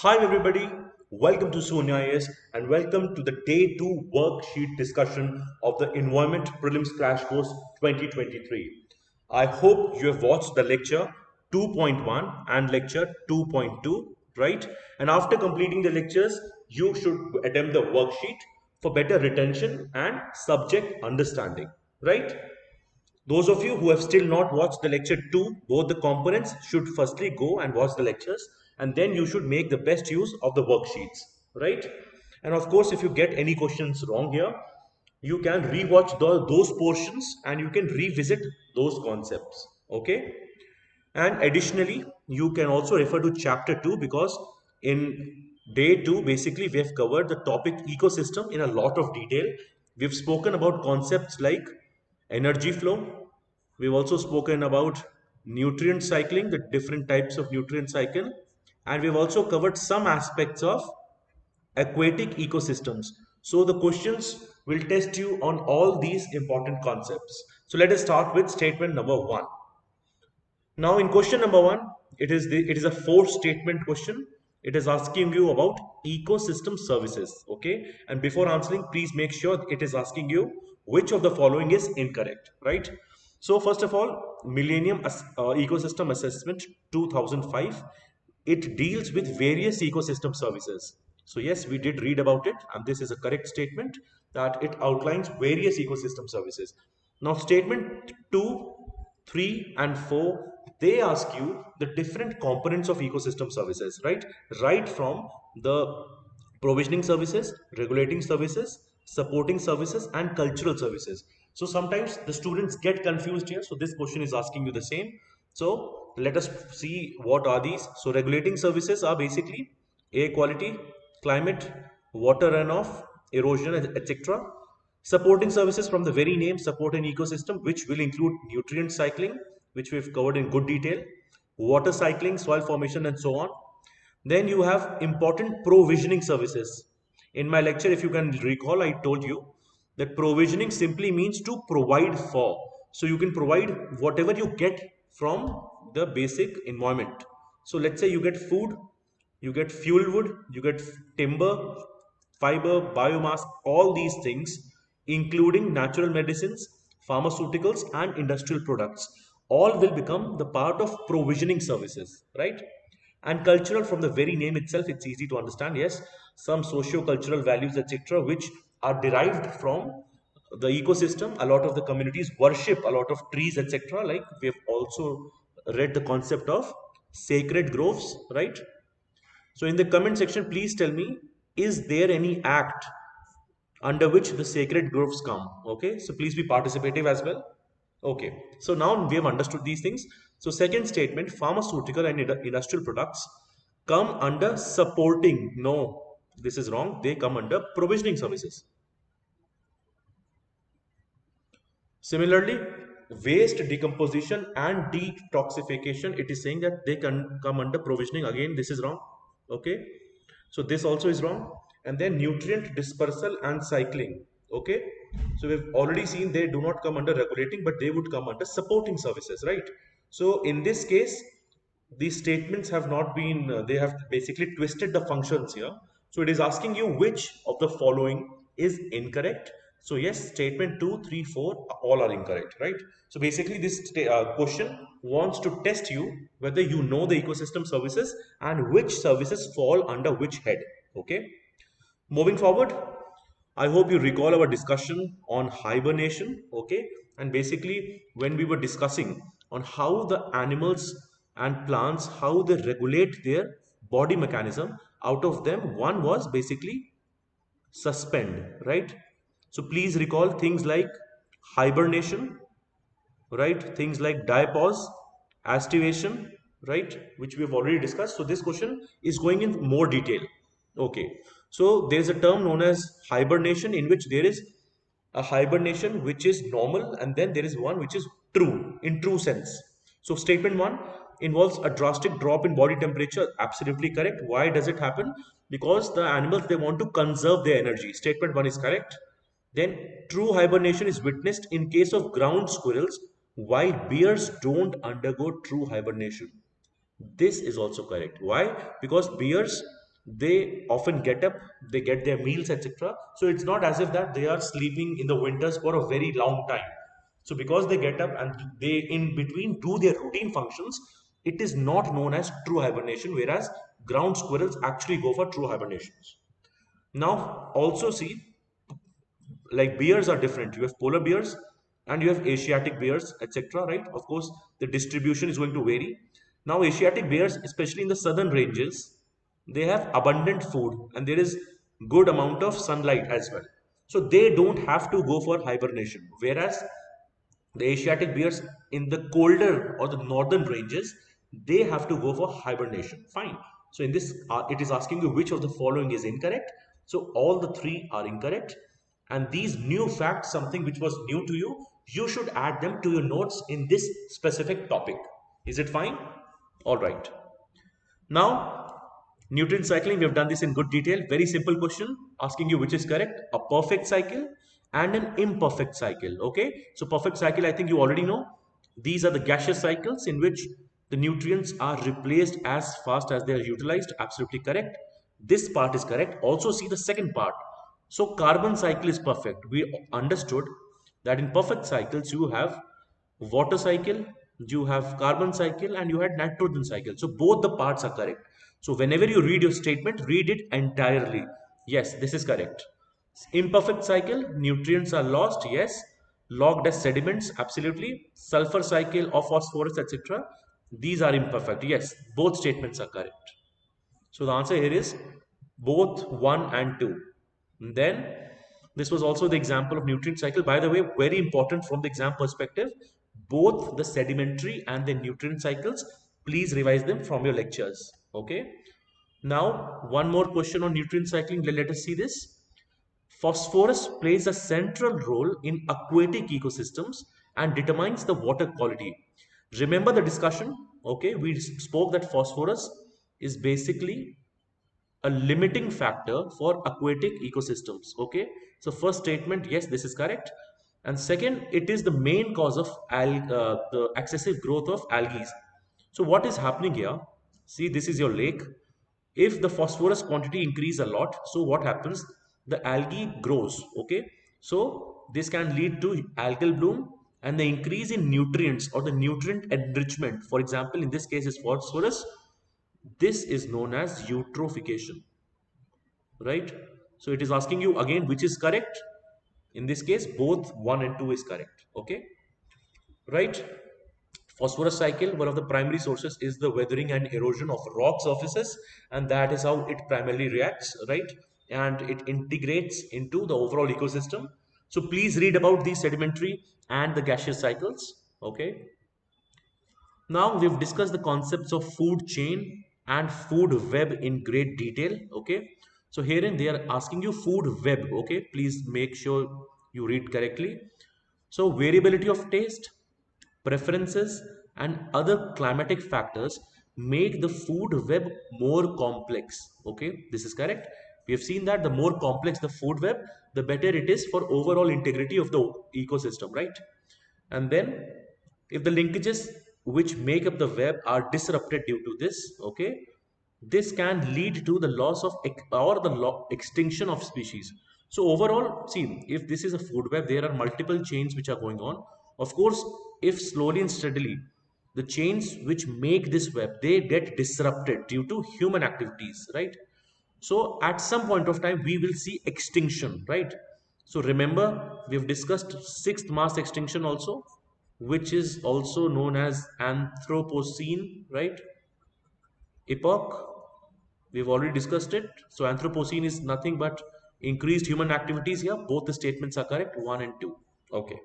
Hi everybody, welcome to Sunya and welcome to the day 2 worksheet discussion of the Environment Prelims Crash Course 2023. I hope you have watched the lecture 2.1 and lecture 2.2, right? And after completing the lectures, you should attempt the worksheet for better retention and subject understanding, right? Those of you who have still not watched the lecture 2, both the components should firstly go and watch the lectures and then you should make the best use of the worksheets, right? And of course, if you get any questions wrong here, you can rewatch those portions and you can revisit those concepts, okay? And additionally, you can also refer to chapter 2 because in day 2, basically, we have covered the topic ecosystem in a lot of detail. We've spoken about concepts like energy flow. We've also spoken about nutrient cycling, the different types of nutrient cycle. And we've also covered some aspects of aquatic ecosystems. So the questions will test you on all these important concepts. So let us start with statement number 1. Now in question number 1, it is a four statement question. It is asking you about ecosystem services, okay? And before answering, please make sure it is asking you which of the following is incorrect, right? So first of all, Ecosystem Assessment 2005, it deals with various ecosystem services. So yes, we did read about it, and this is a correct statement that it outlines various ecosystem services. Now statement 2, 3 and 4, they ask you the different components of ecosystem services, right from the provisioning services, regulating services, supporting services and cultural services. So sometimes the students get confused here, so this question is asking you the same. So let us see what are these. So regulating services are basically air quality, climate, water runoff, erosion, etc. Supporting services, from the very name, support an ecosystem, which will include nutrient cycling, which we've covered in good detail, water cycling, soil formation, and so on. Then you have important provisioning services. In my lecture, if you can recall, I told you that provisioning simply means to provide for. So you can provide whatever you get from the basic environment. So let's say you get food, you get fuel wood, you get timber, fiber, biomass, all these things, including natural medicines, pharmaceuticals, and industrial products, all will become the part of provisioning services, right? And cultural, from the very name itself, it's easy to understand. Yes, some socio-cultural values, etc., which are derived from the ecosystem. A lot of the communities worship a lot of trees, etc. Like we have also read the concept of sacred groves, right? So in the comment section, please tell me, is there any act under which the sacred groves come? Okay, so please be participative as well. Okay, so now we have understood these things. So second statement, pharmaceutical and industrial products come under supporting. No, this is wrong. They come under provisioning services. Similarly, waste decomposition and detoxification, it is saying that they can come under provisioning. Again, this is wrong. Okay, so this also is wrong. And then nutrient dispersal and cycling. Okay, so we've already seen they do not come under regulating, but they would come under supporting services, right? So in this case, these statements have not been, they have basically twisted the functions here. So it is asking you which of the following is incorrect. So yes, statement 2, 3, 4, all are incorrect, right? So basically this question wants to test you whether you know the ecosystem services and which services fall under which head, okay? Moving forward, I hope you recall our discussion on hibernation, okay? And basically, when we were discussing on how the animals and plants, how they regulate their body mechanism, out of them, one was basically suspend, right? So please recall things like hibernation, right? Things like diapause, aestivation, right? Which we have already discussed. So this question is going in more detail. Okay. So there is a term known as hibernation, in which there is a hibernation which is normal, and then there is one which is true, in true sense. So statement 1 involves a drastic drop in body temperature. Absolutely correct. Why does it happen? Because the animals, they want to conserve their energy. Statement 1 is correct. Then true hibernation is witnessed in case of ground squirrels, while bears don't undergo true hibernation. This is also correct. Why? Because bears they often get up, they get their meals, etc. So it's not as if that they are sleeping in the winters for a very long time. So because they get up and they in between do their routine functions, it is not known as true hibernation, whereas ground squirrels actually go for true hibernations. Now also see, like bears are different. You have polar bears and you have Asiatic bears, etc. Right? Of course, the distribution is going to vary. Now, Asiatic bears, especially in the southern ranges, they have abundant food and there is good amount of sunlight as well. So they don't have to go for hibernation. Whereas the Asiatic bears in the colder or the northern ranges, they have to go for hibernation. Fine. So in this, it is asking you which of the following is incorrect. So all the three are incorrect. And these new facts, something which was new to you should add them to your notes in this specific topic. Is it fine? All right. Now, nutrient cycling, we have done this in good detail. Very simple question asking you which is correct. A perfect cycle and an imperfect cycle. Okay. So, perfect cycle, I think you already know. These are the gaseous cycles in which the nutrients are replaced as fast as they are utilized. Absolutely correct. This part is correct. Also, see the second part. So, carbon cycle is perfect. We understood that in perfect cycles, you have water cycle, you have carbon cycle, and you had nitrogen cycle. So both the parts are correct. So whenever you read your statement, read it entirely. Yes, this is correct. Imperfect cycle, nutrients are lost. Yes. Logged as sediments, absolutely. Sulfur cycle of phosphorus, etc. These are imperfect. Yes, both statements are correct. So the answer here is both 1 and 2. And then this was also the example of nutrient cycle. By the way, very important from the exam perspective, both the sedimentary and the nutrient cycles, please revise them from your lectures. Okay. Now, one more question on nutrient cycling. Let us see this. Phosphorus plays a central role in aquatic ecosystems and determines the water quality. Remember the discussion? Okay, we spoke that phosphorus is basically a limiting factor for aquatic ecosystems. Okay, so first statement, yes, this is correct. And second, it is the main cause of the excessive growth of algae. So what is happening here? See, this is your lake. If the phosphorus quantity increase a lot, so what happens? The algae grows. Okay, so this can lead to algal bloom and the increase in nutrients or the nutrient enrichment. For example, in this case is phosphorus. This is known as eutrophication, right? So it is asking you again which is correct. In this case, both 1 and 2 is correct. Okay, right? Phosphorus cycle, one of the primary sources is the weathering and erosion of rock surfaces, and that is how it primarily reacts, right? And it integrates into the overall ecosystem. So please read about these sedimentary and the gaseous cycles. Okay. Now we've discussed the concepts of food chain and food web in great detail. Okay. So herein they are asking you food web. Okay. Please make sure you read correctly. So variability of taste, preferences, and other climatic factors make the food web more complex. Okay. This is correct. We have seen that the more complex the food web, the better it is for overall integrity of the ecosystem, right? And then if the linkages which make up the web are disrupted due to this, okay, this can lead to the loss of or the extinction of species. So overall, see, if this is a food web, there are multiple chains which are going on. Of course, if slowly and steadily the chains which make this web, they get disrupted due to human activities, right? So at some point of time, we will see extinction, right? So remember, we've discussed sixth mass extinction also, which is also known as Anthropocene, right? Epoch. We've already discussed it. So Anthropocene is nothing but increased human activities here. Both the statements are correct, 1 and 2. Okay.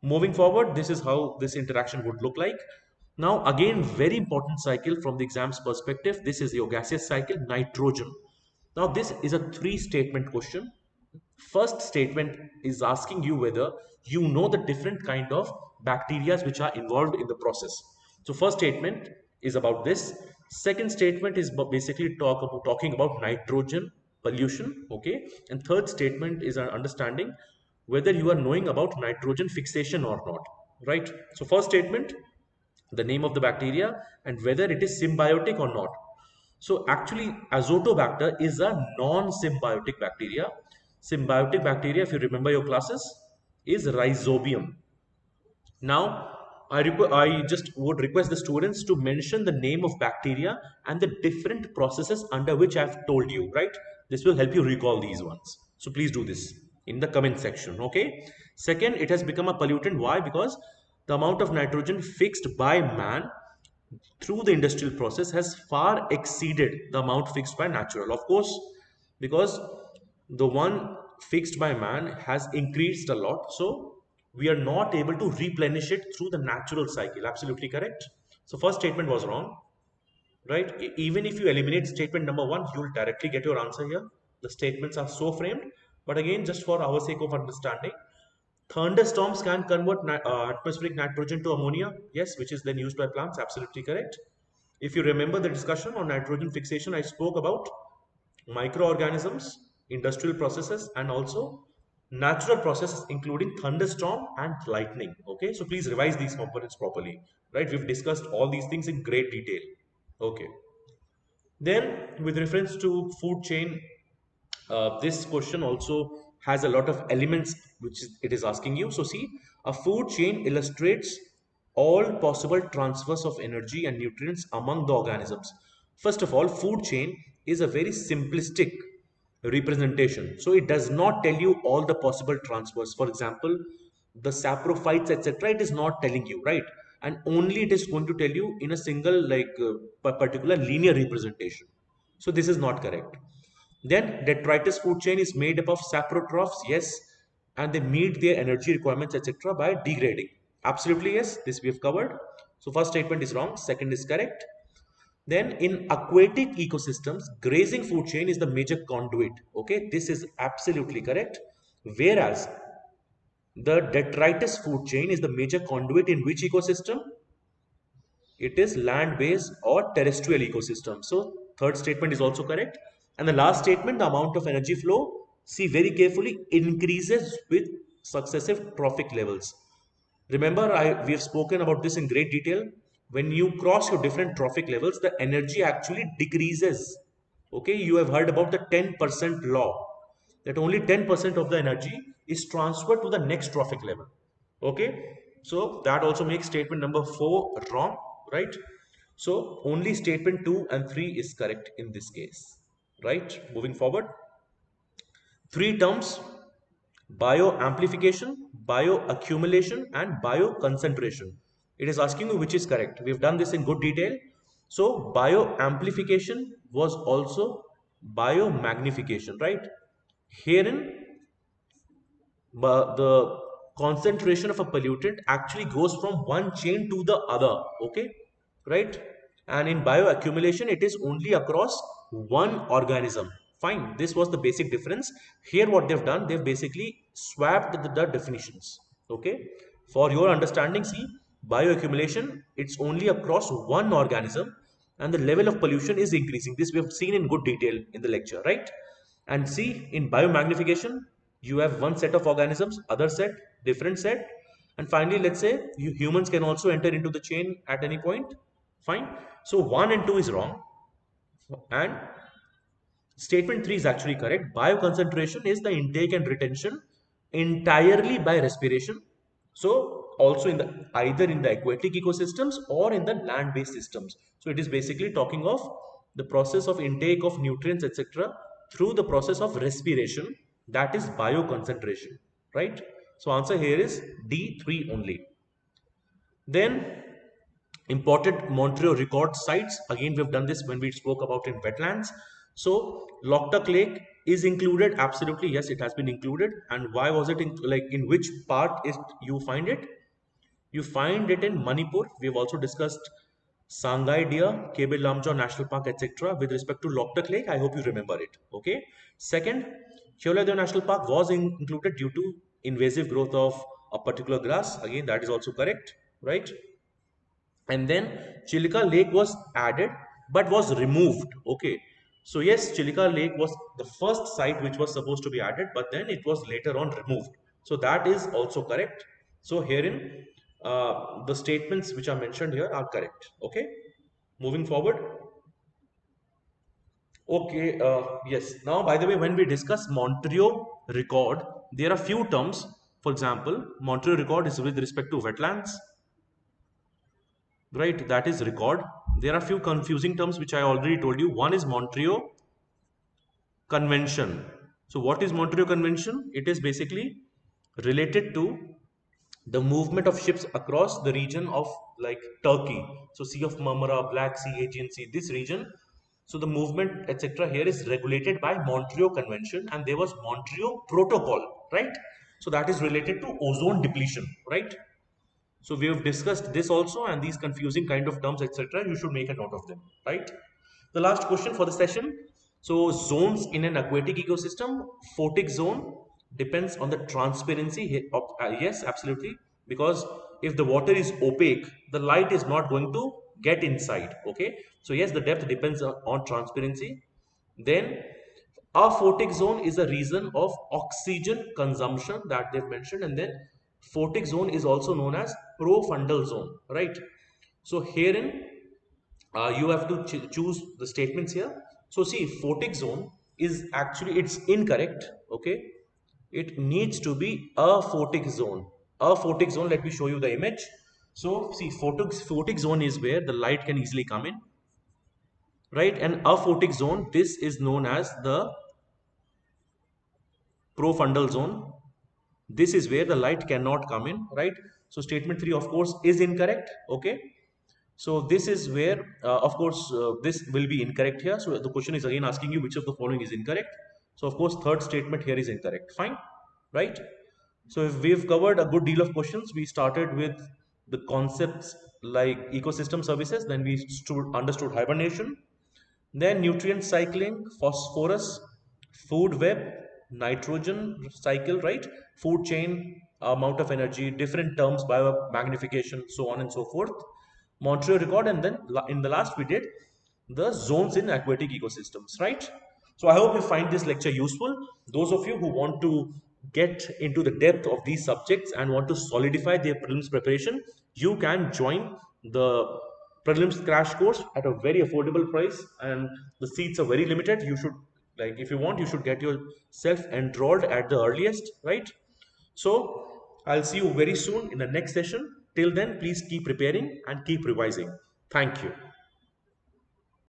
Moving forward, this is how this interaction would look like. Now, again, very important cycle from the exam's perspective. This is your gaseous cycle, nitrogen. Now, this is a three-statement question. First statement is asking you whether you know the different kind of bacteria which are involved in the process. So, first statement is about this. Second statement is basically talking about nitrogen pollution. Okay, and third statement is an understanding whether you are knowing about nitrogen fixation or not, right? So first statement, the name of the bacteria and whether it is symbiotic or not. So actually, Azotobacter is a non-symbiotic bacteria. Symbiotic bacteria, if you remember your classes, is Rhizobium. Now, I just would request the students to mention the name of bacteria and the different processes under which I've told you, right? This will help you recall these ones. So please do this in the comment section, okay? Second, it has become a pollutant. Why? Because the amount of nitrogen fixed by man through the industrial process has far exceeded the amount fixed by natural. Of course, because the one fixed by man has increased a lot, so we are not able to replenish it through the natural cycle. Absolutely correct. So first statement was wrong, right? Even if you eliminate statement number one, you will directly get your answer here. The statements are so framed, but again, just for our sake of understanding, thunderstorms can convert atmospheric nitrogen to ammonia, yes, which is then used by plants. Absolutely correct. If you remember the discussion on nitrogen fixation, I spoke about microorganisms, industrial processes, and also natural processes, including thunderstorm and lightning. Okay, so please revise these components properly. Right, we've discussed all these things in great detail. Okay, then with reference to food chain, this question also has a lot of elements which it is asking you. So see, a food chain illustrates all possible transfers of energy and nutrients among the organisms. First of all, food chain is a very simplistic representation. So it does not tell you all the possible transfers. For example, the saprophytes, etc. It is not telling you, right? And only it is going to tell you in a single particular linear representation. So this is not correct. Then detritus food chain is made up of saprotrophs, yes, and they meet their energy requirements, etc. by degrading. Absolutely, yes, this we have covered. So first statement is wrong, second is correct. Then in aquatic ecosystems, grazing food chain is the major conduit. Okay, this is absolutely correct. Whereas the detritus food chain is the major conduit in which ecosystem? It is land-based or terrestrial ecosystem. So third statement is also correct. And the last statement, the amount of energy flow, see very carefully, increases with successive trophic levels. Remember, we have spoken about this in great detail. When you cross your different trophic levels, the energy actually decreases. Okay, you have heard about the 10% law, that only 10% of the energy is transferred to the next trophic level. Okay, so that also makes statement number 4 wrong, right? So only statement 2 and 3 is correct in this case, right? Moving forward, three terms: bioamplification, bioaccumulation, and bioconcentration. It is asking you which is correct. We've done this in good detail. So bioamplification was also biomagnification, right? Herein, but the concentration of a pollutant actually goes from one chain to the other, okay, right? And in bioaccumulation it is only across one organism. Fine, this was the basic difference. Here what they've done, they've basically swapped the definitions. Okay, for your understanding, see, bioaccumulation, it's only across one organism and the level of pollution is increasing. This we have seen in good detail in the lecture, right? And see, in biomagnification, you have one set of organisms, other set, different set. And finally, let's say you humans can also enter into the chain at any point. Fine. So 1 and 2 is wrong. And statement 3 is actually correct. Bioconcentration is the intake and retention entirely by respiration. So also in the either in the aquatic ecosystems or in the land-based systems. So it is basically talking of the process of intake of nutrients, etc. through the process of respiration, that is bioconcentration, right? So answer here is D3 only. Then imported Montreal record sites. Again, we've done this when we spoke about in wetlands. So Loktak Lake is included. Absolutely, yes, it has been included. And why was it in, like, in which part is you find it? You find it in Manipur. We have also discussed Sangai Deer, Kebe Lamjaw National Park, etc. with respect to Loktak Lake. I hope you remember it. Okay. Second, Deer National Park was included due to invasive growth of a particular grass. Again, that is also correct, right? And then Chilika Lake was added but was removed. Okay, so yes, Chilika Lake was the first site which was supposed to be added, but then it was later on removed. So that is also correct. So herein, the statements which are mentioned here are correct. Okay, moving forward. Okay, yes. Now, by the way, when we discuss Montreal record, there are few terms. For example, Montreal record is with respect to wetlands, right? That is record. There are few confusing terms which I already told you. One is Montreal Convention. So, what is Montreal Convention? It is basically related to the movement of ships across the region of like Turkey. So Sea of Marmara, Black Sea, Aegean Sea, this region. So the movement, etc. here is regulated by Montreal Convention, and there was Montreal Protocol, right? So that is related to ozone depletion, right? So we have discussed this also, and these confusing kind of terms, etc. You should make a note of them, right? The last question for the session. So zones in an aquatic ecosystem, photic zone depends on the transparency. Yes, absolutely. Because if the water is opaque, the light is not going to get inside. Okay. So yes, the depth depends on transparency. Then aphotic zone is a reason of oxygen consumption that they've mentioned, and then photic zone is also known as profundal zone, right? So herein you have to choose the statements here. So see, photic zone is actually, it's incorrect. Okay, it needs to be a photic zone. A photic zone, let me show you the image. So see, photic zone is where the light can easily come in, right? And a photic zone, this is known as the profundal zone. This is where the light cannot come in, right? So statement 3 of course is incorrect. Okay, so this is where of course this will be incorrect here. So the question is again asking you which of the following is incorrect. So of course third statement here is incorrect. Fine, right? So if we've covered a good deal of questions, we started with the concepts like ecosystem services, then we understood hibernation, then nutrient cycling, phosphorus, food web, nitrogen cycle, right? Food chain, amount of energy, different terms, biomagnification, so on and so forth. Montreal record, and then in the last we did the zones in aquatic ecosystems, right? So I hope you find this lecture useful. Those of you who want to get into the depth of these subjects and want to solidify their prelims preparation, you can join the prelims crash course at a very affordable price, and the seats are very limited. You should, like, if you want, you should get yourself enrolled at the earliest, right? So I'll see you very soon in the next session. Till then, please keep preparing and keep revising. Thank you.